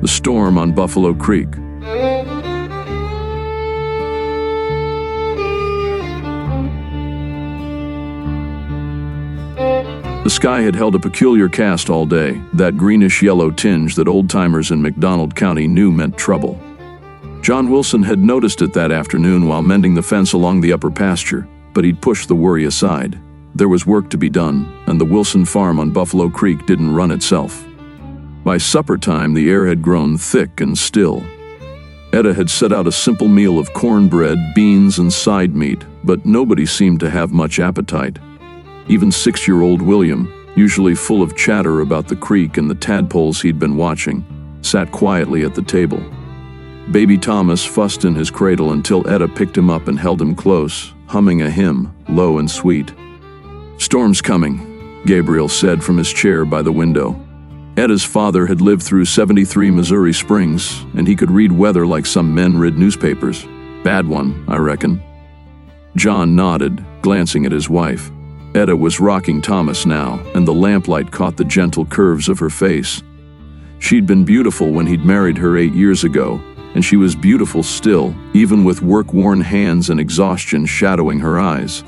storm on Buffalo Creek. The sky had held a peculiar cast all day, that greenish-yellow tinge that old-timers in McDonald County knew meant trouble. John Wilson had noticed it that afternoon while mending the fence along the upper pasture, but he'd pushed the worry aside. There was work to be done, and the Wilson farm on Buffalo Creek didn't run itself. By supper time, the air had grown thick and still. Etta had set out a simple meal of cornbread, beans, and side meat, but nobody seemed to have much appetite. Even 6-year-old William, usually full of chatter about the creek and the tadpoles he'd been watching, sat quietly at the table. Baby Thomas fussed in his cradle until Etta picked him up and held him close, humming a hymn, low and sweet. "Storm's coming," Gabriel said from his chair by the window. Etta's father had lived through 73 Missouri Springs, and he could read weather like some men read newspapers. "Bad one, I reckon." John nodded, glancing at his wife. Etta was rocking Thomas now, and the lamplight caught the gentle curves of her face. She'd been beautiful when he'd married her 8 years ago, and she was beautiful still, even with work-worn hands and exhaustion shadowing her eyes.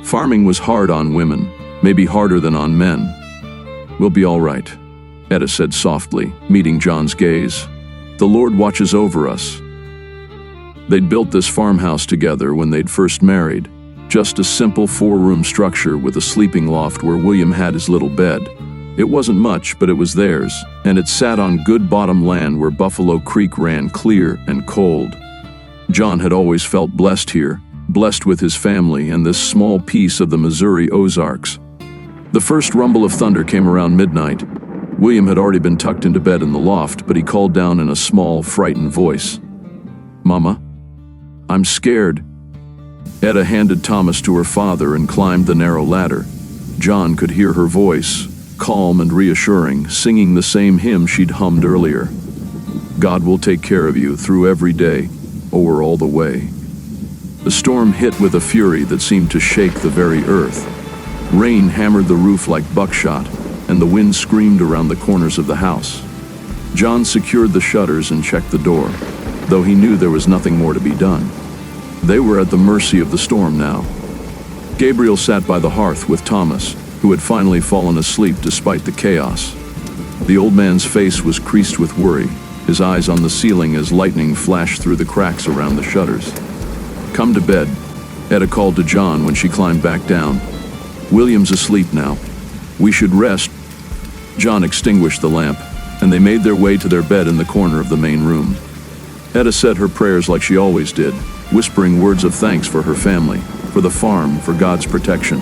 Farming was hard on women, maybe harder than on men. "We'll be all right," Etta said softly, meeting John's gaze. "The Lord watches over us." They'd built this farmhouse together when they'd first married, just a simple 4-room structure with a sleeping loft where William had his little bed. It wasn't much, but it was theirs, and it sat on good bottom land where Buffalo Creek ran clear and cold. John had always felt blessed here, blessed with his family and this small piece of the Missouri Ozarks. The first rumble of thunder came around midnight. William had already been tucked into bed in the loft, but he called down in a small, frightened voice, "Mama, I'm scared." Etta handed Thomas to her father and climbed the narrow ladder. John could hear her voice, calm and reassuring, singing the same hymn she'd hummed earlier. "God will take care of you through every day, o'er all the way." The storm hit with a fury that seemed to shake the very earth. Rain hammered the roof like buckshot, and the wind screamed around the corners of the house. John secured the shutters and checked the door, though he knew there was nothing more to be done. They were at the mercy of the storm now. Gabriel sat by the hearth with Thomas, who had finally fallen asleep despite the chaos. The old man's face was creased with worry, his eyes on the ceiling as lightning flashed through the cracks around the shutters. "Come to bed," Etta called to John when she climbed back down. "William's asleep now. We should rest." John extinguished the lamp, and they made their way to their bed in the corner of the main room. Etta said her prayers like she always did, whispering words of thanks for her family, for the farm, for God's protection.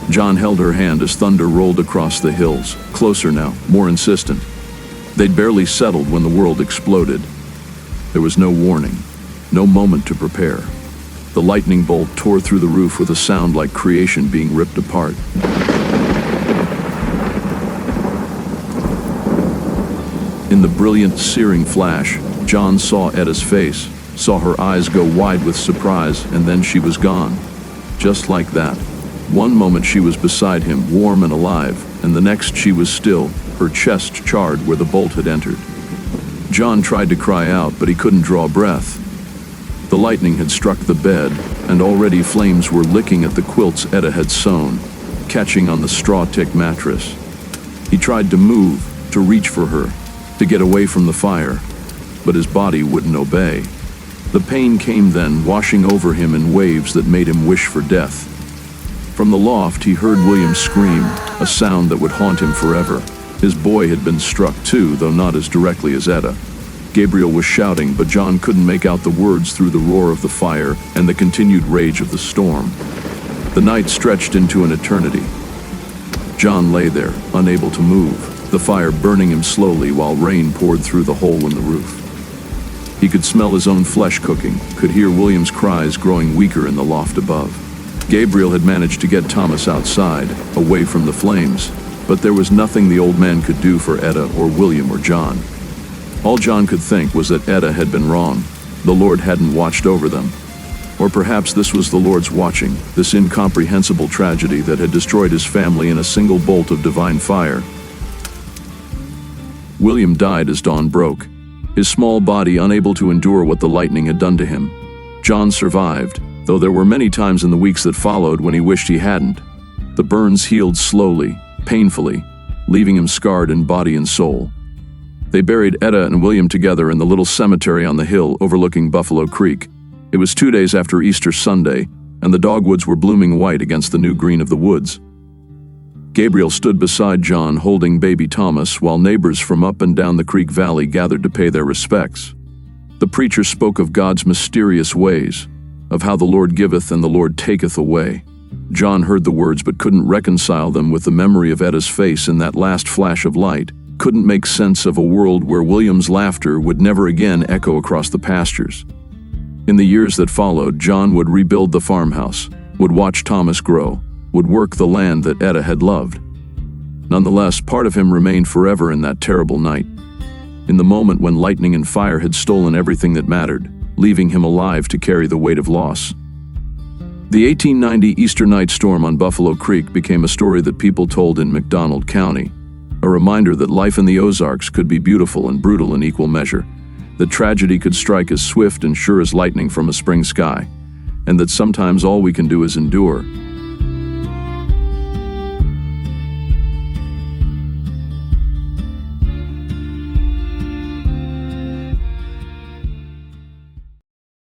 John held her hand as thunder rolled across the hills, closer now, more insistent. They'd barely settled when the world exploded. There was no warning, no moment to prepare. The lightning bolt tore through the roof with a sound like creation being ripped apart. In the brilliant, searing flash, John saw Etta's face, saw her eyes go wide with surprise, and then she was gone. Just like that. One moment she was beside him, warm and alive, and the next she was still, her chest charred where the bolt had entered. John tried to cry out, but he couldn't draw breath. The lightning had struck the bed, and already flames were licking at the quilts Etta had sewn, catching on the straw-tick mattress. He tried to move, to reach for her, to get away from the fire, but his body wouldn't obey. The pain came then, washing over him in waves that made him wish for death. From the loft, he heard William scream, a sound that would haunt him forever. His boy had been struck too, though not as directly as Etta. Gabriel was shouting, but John couldn't make out the words through the roar of the fire and the continued rage of the storm. The night stretched into an eternity. John lay there, unable to move, the fire burning him slowly while rain poured through the hole in the roof. He could smell his own flesh cooking, could hear William's cries growing weaker in the loft above. Gabriel had managed to get Thomas outside, away from the flames, but there was nothing the old man could do for Etta or William or John. All John could think was that Etta had been wrong. The Lord hadn't watched over them. Or perhaps this was the Lord's watching, this incomprehensible tragedy that had destroyed his family in a single bolt of divine fire. William died as dawn broke. his small body unable to endure what the lightning had done to him. John survived, though there were many times in the weeks that followed when he wished he hadn't. The burns healed slowly, painfully, leaving him scarred in body and soul. They buried Etta and William together in the little cemetery on the hill overlooking Buffalo Creek. It was 2 days after Easter Sunday, and the dogwoods were blooming white against the new green of the woods. Gabriel stood beside John holding baby Thomas while neighbors from up and down the creek valley gathered to pay their respects. The preacher spoke of God's mysterious ways, of how the Lord giveth and the Lord taketh away. John heard the words but couldn't reconcile them with the memory of Etta's face in that last flash of light, couldn't make sense of a world where William's laughter would never again echo across the pastures. In the years that followed, John would rebuild the farmhouse, would watch Thomas grow, would work the land that Etta had loved. Nonetheless, part of him remained forever in that terrible night, in the moment when lightning and fire had stolen everything that mattered, leaving him alive to carry the weight of loss. The 1890 Easter night storm on Buffalo Creek became a story that people told in McDonald County, a reminder that life in the Ozarks could be beautiful and brutal in equal measure, that tragedy could strike as swift and sure as lightning from a spring sky, and that sometimes all we can do is endure,